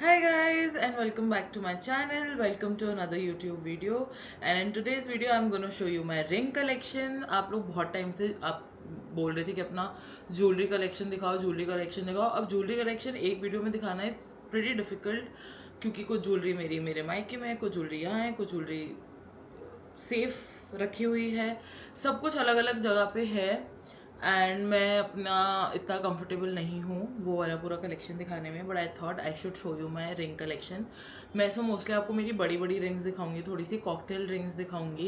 Hi guys and welcome back to my channel. Welcome to another YouTube video and in today's video I'm going to show you my ring collection. आप लोग बहुत time से आप बोल रहे थे कि अपना ज्वेलरी कलेक्शन दिखाओ. अब ज्वेलरी कलेक्शन एक वीडियो में दिखाना इट्स प्रीटी डिफिकल्ट क्योंकि कुछ ज्वेलरी मेरे मायके में है, कुछ ज्वेलरी यहाँ है, कुछ ज्वेलरी सेफ रखी हुई है. सब कुछ अलग अलग जगह पे है एंड मैं अपना इतना कंफर्टेबल नहीं हूँ वो वाला पूरा कलेक्शन दिखाने में. But I thought I should show you my ring collection. मैं इसमें मोस्टली आपको मेरी बड़ी बड़ी रिंग्स दिखाऊंगी, थोड़ी सी कॉकटेल रिंग्स दिखाऊंगी.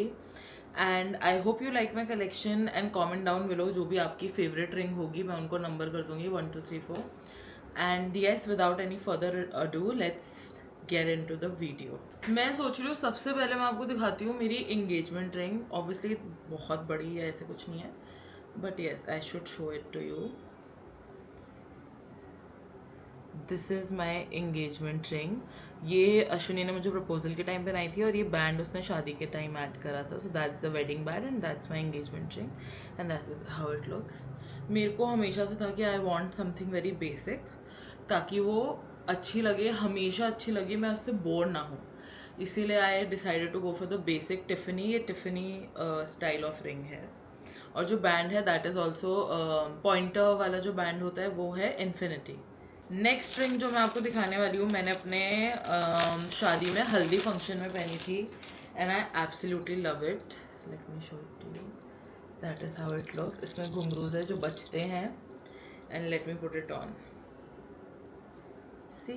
And I hope you like my collection and comment down below जो भी आपकी फेवरेट रिंग होगी मैं उनको नंबर कर दूंगी 1 2 3 4. And yes without any further ado let's get into the video. मैं सोच रही हूँ सबसे पहले मैं आपको दिखाती हूँ मेरी इंगेजमेंट रिंग. ऑब्वियसली बहुत बड़ी है, ऐसे कुछ नहीं है, but yes I should show it to you. This is my engagement ring. ये अश्विनी ने मुझे प्रपोजल के टाइम बनाई थी और ये बैंड उसने शादी के टाइम ऐड करा था. सो that's the wedding band and that's my engagement ring and that's how it looks. मेरे को हमेशा से था कि I want something very basic ताकि वो अच्छी लगे, हमेशा अच्छी लगे, मैं उससे बोर ना हूँ. इसीलिए I decided to go for the basic Tiffany. ये टिफनी स्टाइल ऑफ रिंग है और जो बैंड है दैट इज़ ऑल्सो पॉइंटर वाला जो बैंड होता है वो है इन्फिनिटी. नेक्स्ट रिंग जो मैं आपको दिखाने वाली हूँ मैंने अपने शादी में हल्दी फंक्शन में पहनी थी and I absolutely love it. Let me show it to you. That is how it looks. इसमें घुंघरूज है जो बचते हैं and let me put it on. See,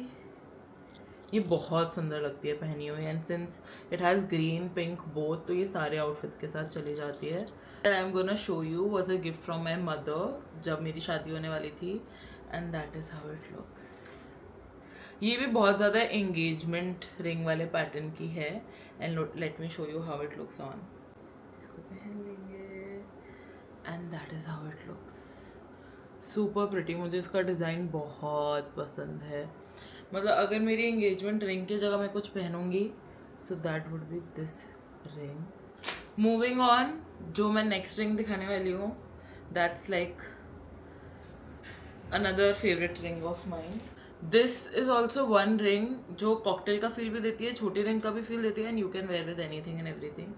ये बहुत सुंदर लगती है पहनी हुई and since it has green pink both तो ये सारे आउटफिट्स के साथ चली जाती है. I am gonna show you was a gift from my mother जब मेरी शादी होने वाली थी and that is how it looks. ये भी बहुत ज़्यादा एंगेजमेंट रिंग वाले पैटर्न की है and let me show you how it looks on. इसको पहन लेंगे and that is how it looks. Super pretty. मुझे इसका डिज़ाइन बहुत पसंद है. मतलब अगर मेरी एंगेजमेंट रिंग की जगह मैं कुछ पहनूंगी so that would be this ring. Moving on, जो मैं नेक्स्ट रिंग दिखाने वाली हूँ that's like another favourite ring of mine. This is also one ring जो कॉकटेल का फील भी देती है, छोटी रिंग का भी फील देती है and you can wear with anything and everything.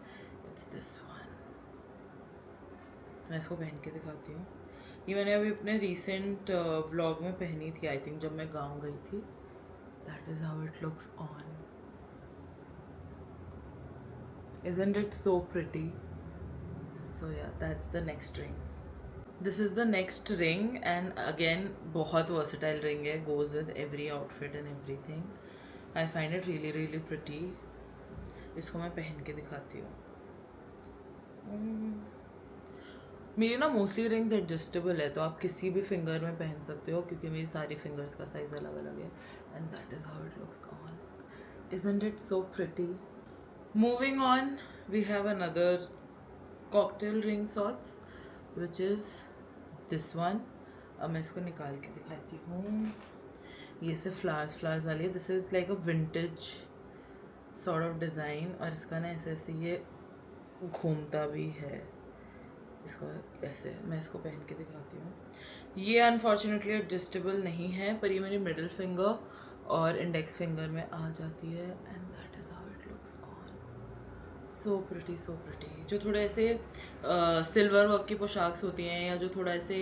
It's this one. मैं इसको पहन के दिखाती हूँ. ये मैंने अभी अपने रिसेंट व्लॉग में पहनी थी आई थिंक जब मैं गाँव गई थी. That is how it looks on. Isn't it so pretty? So yeah, that's the next ring. This is the next ring and again बहुत versatile ring है, goes with every outfit and everything. I find it really really pretty. इसको मैं पहन के दिखाती हूँ. मेरी ना मोस्टली रिंग्स एडजस्टेबल है तो आप किसी भी फिंगर में पहन सकते हो क्योंकि मेरी सारी फिंगर्स का साइज़ अलग अलग है and that is how it looks on. Isn't it so pretty? Moving on, we have another cocktail ring sorts, which is this one. अब मैं इसको निकाल के दिखाती हूँ. ये से फ्लावर्स वाली है. This is like a vintage sort of design और इसका ना ऐसे ऐसे ये घूमता भी है. इसको ऐसे मैं इसको पहन के दिखाती हूँ. ये अनफॉर्चुनेटली एडजस्टेबल नहीं है पर ये मेरी मिडिल फिंगर और इंडेक्स फिंगर में आ जाती है and that is how it looks on. So pretty so pretty. जो थोड़े ऐसे सिल्वर वर्क की पोशाक्स होती हैं या जो थोड़ा ऐसे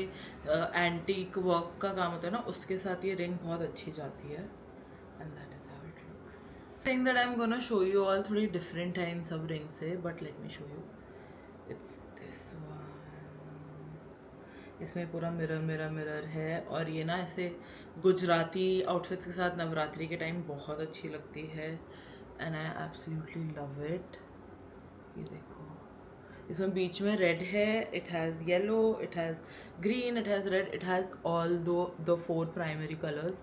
एंटीक वर्क का काम होता है ना उसके साथ ये रिंग बहुत अच्छी जाती है and that is how it looks. Think that I am gonna show you all थोड़ी डिफरेंट है इन सब रिंग से but let me show you. It's this one. इसमें पूरा मिरर है और ये ना ऐसे गुजराती आउटफिट्स के साथ नवरात्रि के टाइम बहुत अच्छी लगती है and I absolutely love it. ये देखो, इसमें बीच में रेड है, it has yellow, it has green, it has red, it has all the 4 primary colours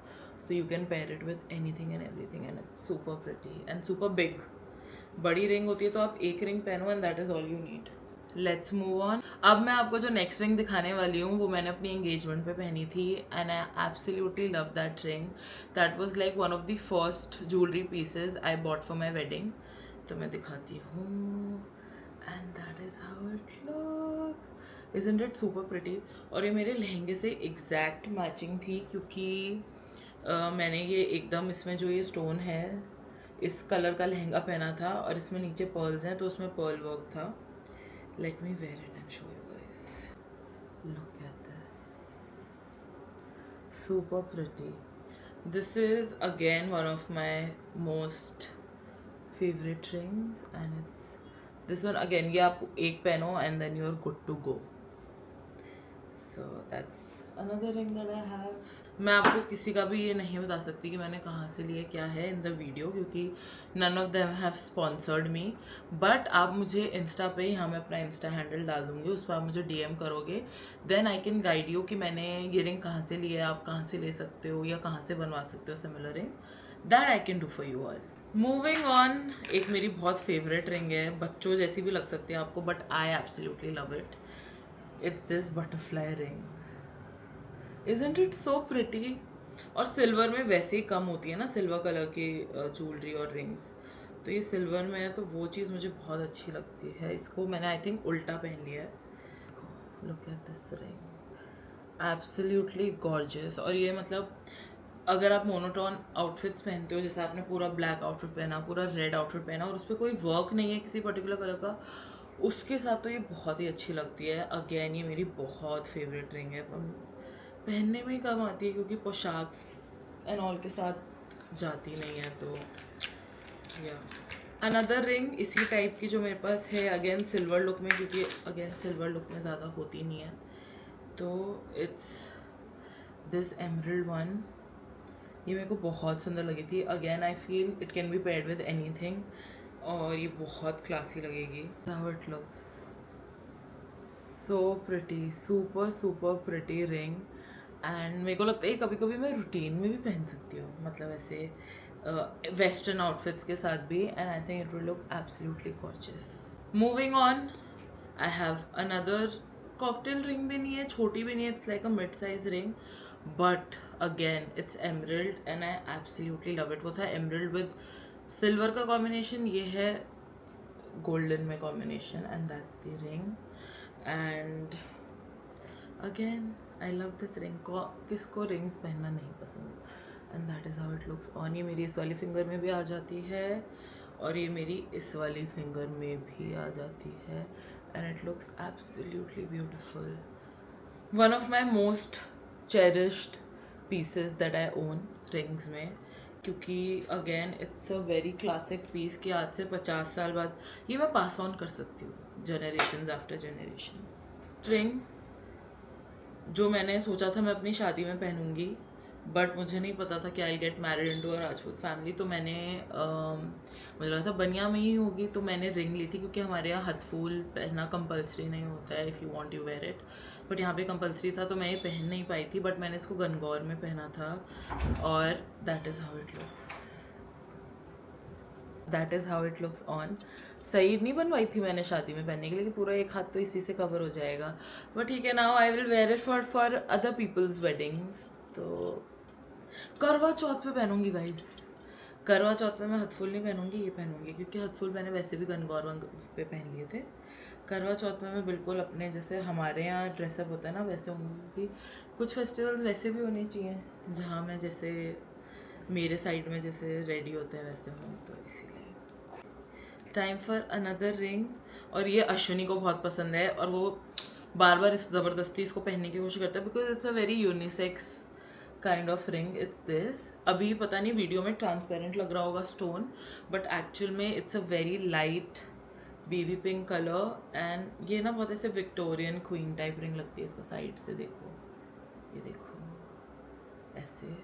so you can pair it with anything and everything and it's super pretty and super big. बड़ी ring होती है तो आप एक ring पहनो and that is all you need. Let's move on. अब मैं आपको जो नेक्स्ट रिंग दिखाने वाली हूँ वो मैंने अपनी एंगेजमेंट पे पहनी थी and I absolutely love that ring. That was like one of the first jewellery pieces I bought for my wedding. तो मैं दिखाती हूँ and that is how it looks. Isn't it super pretty. और ये मेरे लहंगे से एग्जैक्ट मैचिंग थी क्योंकि मैंने ये एकदम इसमें जो ये स्टोन है इस कलर का लहंगा पहना था और इसमें नीचे पर्ल्स हैं तो उसमें पर्ल वर्क था. Let me wear it and show you guys. Look at this. Super pretty. This is again one of my most favorite rings, and it's this one again. ये आप एक पहनो and then you're good to go. So that's another ring that I have. मैं आपको किसी का भी ये नहीं बता सकती कि मैंने कहाँ से लिया क्या है इन द वीडियो, क्योंकि none of them have sponsored me. But आप मुझे इंस्टा पे, यहाँ मैं अपना इंस्टा हैंडल डाल दूँगी, उस पर आप मुझे डीएम करोगे, then I can guide you कि मैंने ये रिंग कहाँ से लिया है, आप कहाँ से ले सकते हो या कहाँ से बनवा सकते हो similar ring. That I can do for you all. Moving on, एक मेरी बहुत फेवरेट रिंग है, बच्चों जैसी भी लग सकती है आपको, but I absolutely love it. It's this butterfly ring. Isn't it so pretty? और सिल्वर में वैसे ही कम होती है ना सिल्वर कलर की ज्वेलरी और रिंग्स, तो ये सिल्वर में है तो वो चीज़ मुझे बहुत अच्छी लगती है. इसको मैंने आई थिंक उल्टा पहन लिया है. Look at this ring. Absolutely gorgeous. और ये मतलब अगर आप मोनोटोन आउटफिट्स पहनते हो, जैसे आपने पूरा ब्लैक आउटफिट पहना, पूरा रेड आउटफिट पहना और उस पर कोई वर्क नहीं है किसी पर्टिकुलर कलर का, उसके साथ तो ये बहुत ही अच्छी लगती है. अगेन ये मेरी बहुत फेवरेट रिंग है. पहनने में ही काम आती है क्योंकि पोशाक एंड ऑल के साथ जाती नहीं है. तो या अनदर रिंग इसी टाइप की जो मेरे पास है, अगेन सिल्वर लुक में, क्योंकि अगेन सिल्वर लुक में ज़्यादा होती नहीं है, तो इट्स दिस एमरल्ड वन. ये मेरे को बहुत सुंदर लगी थी. Again I feel it can be paired with anything और ये बहुत क्लासी लगेगी. How it looks. So pretty. Super super pretty ring. And मेरे को लगता है कभी कभी मैं रूटीन में भी पहन सकती हूँ, मतलब ऐसे वेस्टर्न आउटफिट्स के साथ भी, and I think it will look absolutely gorgeous. Moving on, I have another cocktail ring. भी नहीं है, छोटी भी नहीं है, it's like a mid size ring, but again it's emerald and I absolutely love it. वो था एमरल्ड विद सिल्वर का कॉम्बिनेशन, ये है गोल्डन में combination, and that's the ring. And again I love this ring. किसको rings पहनना नहीं पसंद, and that is how it looks on. ये मेरी इस वाली फिंगर में भी आ जाती है और ये मेरी इस वाली फिंगर में भी आ जाती है, and it looks absolutely beautiful. One of my most cherished pieces that I own rings में, क्योंकि again it's a very classic piece कि आज से 50 साल बाद ये मैं पास ऑन कर सकती हूँ जनरेशन्स आफ्टर जनरेशन्स. रिंग जो मैंने सोचा था मैं अपनी शादी में पहनूंगी, बट मुझे नहीं पता था कि I get married into a Rajput family, तो मैंने मुझे लगा था बनिया में ही होगी, तो मैंने रिंग ली थी, क्योंकि हमारे यहाँ हथफूल पहनना कंपलसरी नहीं होता है, if you want you wear it, but यहाँ पे कंपलसरी था, तो मैं ये पहन नहीं पाई थी, बट मैंने इसको गनगौर में पहना था और that is how it looks. That is how it looks on. सही नहीं बनवाई थी मैंने शादी में पहनने के लिए कि पूरा एक हाथ तो इसी से कवर हो जाएगा, बट ठीक है, now I will wear it for other peoples weddings. तो करवा चौथ पे पहनूंगी गाइस. करवा चौथ में मैं हथफुल नहीं पहनूंगी, ये पहनूंगी, क्योंकि हथफुल मैंने वैसे भी गनगौर वंग पे पहन लिए थे. करवा चौथ में मैं बिल्कुल अपने जैसे हमारे यहाँ ड्रेसअप होता है ना वैसे होंगी, क्योंकि कुछ फेस्टिवल्स वैसे भी होने चाहिए जहाँ मैं जैसे मेरे साइड में जैसे रेडी होते हैं वैसे हूँ, तो इसीलिए. Time for another ring. और ये अश्विनी को बहुत पसंद है और वो बार बार इस ज़बरदस्ती इसको पहनने की कोशिश करता है, because it's a very unisex kind of ring. It's this. अभी पता नहीं वीडियो में ट्रांसपेरेंट लग रहा होगा स्टोन, बट एक्चुअल में it's a very light baby pink colour, and ये ना बहुत ऐसे विक्टोरियन क्वीन टाइप रिंग लगती है. इसको साइड से देखो, ये देखो ऐसे.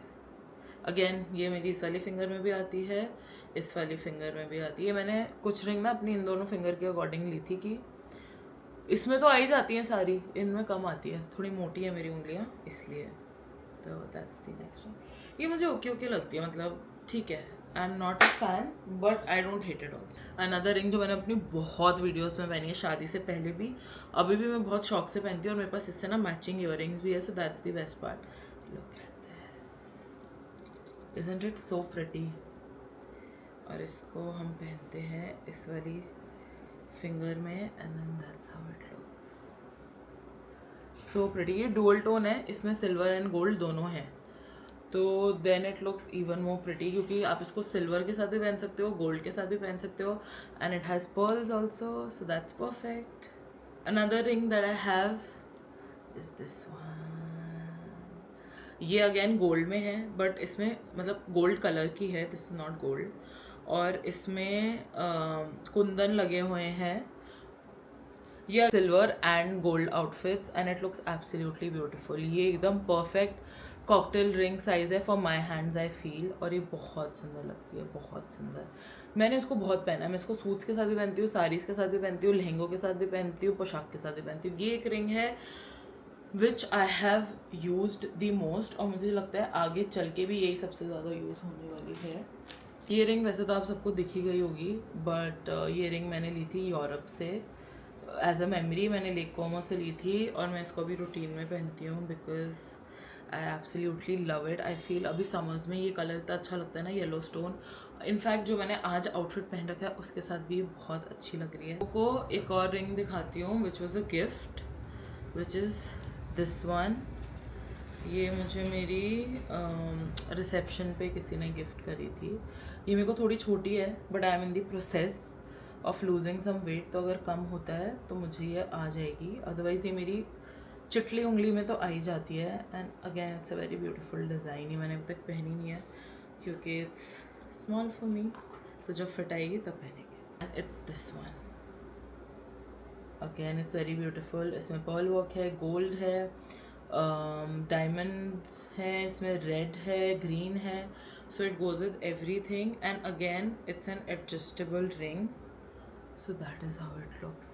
अगेन ये मेरी इस वाली फिंगर में भी आती है, इस वाली फिंगर में भी आती है. मैंने कुछ रिंग ना अपनी इन दोनों फिंगर के अकॉर्डिंग ली थी कि इसमें तो आ ही जाती हैं सारी, इनमें कम आती है, थोड़ी मोटी है मेरी उंगलियां इसलिए. तो दैट्स द नेक्स्ट रिंग. ये मुझे ओके ओके लगती है, मतलब ठीक है. I am not a fan but I don't hate it also. Another ring जो मैंने अपनी बहुत वीडियोस में पहनी है शादी से पहले भी, अभी भी मैं बहुत शौक से पहनती हूँ, और मेरे पास इससे ना मैचिंग ईयर रिंग्स भी है. So that's the best part. Look at this. Isn't it so pretty. और इसको हम पहनते हैं इस वाली फिंगर में, and then that's how it looks. So pretty. ये डुअल टोन है, इसमें सिल्वर एंड गोल्ड दोनों हैं, तो then it looks even more pretty, क्योंकि आप इसको सिल्वर के साथ भी पहन सकते हो, गोल्ड के साथ भी पहन सकते हो, and it has pearls also, so that's perfect. Another ring that I have is this one. ये अगेन गोल्ड में है, बट इसमें मतलब गोल्ड कलर की है, दिस इज नॉट गोल्ड. और इसमें कुंदन लगे हुए हैं. ये silver and gold outfits and it looks absolutely beautiful. ये एकदम परफेक्ट कॉकटेल रिंग साइज है for my hands I feel, और ये बहुत सुंदर लगती है, बहुत सुंदर. मैंने इसको बहुत पहना है, मैं इसको सूट्स के साथ भी पहनती हूँ, साड़ीज़ के साथ भी पहनती हूँ, लहंगों के साथ भी पहनती हूँ, पोशाक के साथ भी पहनती हूँ. ये एक रिंग है which I have used the most, और मुझे लगता है आगे चल के भी यही सबसे ज़्यादा यूज़ होने वाली है. ये रिंग वैसे तो आप सबको दिखी गई होगी, बट ये रिंग मैंने ली थी यूरोप से एज अ मेमोरी. मैंने लेक कोमो से ली थी, और मैं इसको अभी रूटीन में पहनती हूँ because I absolutely love it. I feel अभी समर्स में ये कलर इतना अच्छा लगता है ना, येलो स्टोन. इनफैक्ट जो मैंने आज आउटफिट पहन रखा है उसके साथ भी बहुत अच्छी लग रही है. को एक और रिंग दिखाती हूँ which was a gift, which is this one. ये मुझे मेरी रिसेप्शन पे किसी ने गिफ्ट करी थी. ये मेरे को थोड़ी छोटी है, but I am in the process of losing some weight, तो अगर कम होता है तो मुझे ये आ जाएगी. अदरवाइज़ ये मेरी चिटली उंगली में तो आ ही जाती है. And again it's a very beautiful design. ये मैंने अभी तक पहनी नहीं है क्योंकि इट्स स्मॉल फॉर मी, तो जब फिट आएगी तब पहनेंगे. And it's this one. Again it's very beautiful. इसमें पर्ल वर्क है, गोल्ड है, डायमंड्स हैं, इसमें रेड है, ग्रीन है, so it goes with everything. And again it's an adjustable ring, so that is how it looks.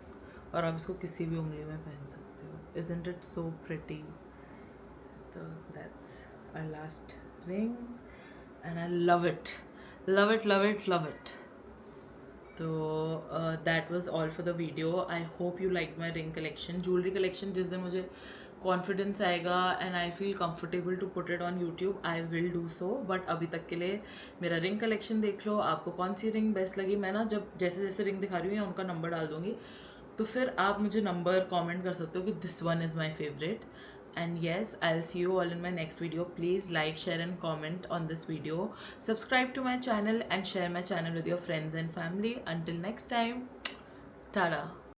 और आप इसको किसी भी उंगली में पहन सकते हो. Isn't it so pretty? तो that's our last ring and I love it, love it, love it, love it. तो that was all for the video. I hope you like my ring collection, jewellery collection. जिस दिन मुझे confidence आएगा and I feel comfortable to put it on YouTube, I will do so. But अभी तक के लिए मेरा रिंग कलेक्शन देख लो. आपको कौन सी रिंग बेस्ट लगी, मैं ना जब जैसे जैसे रिंग दिखा रही हूँ उनका नंबर डाल दूँगी, तो फिर आप मुझे नंबर कमेंट कर सकते हो कि this one is my favourite. And yes, I'll see you all in my next video. Please like, share and comment on this video. Subscribe to my channel and share my channel with your friends and family. Until next time, tada.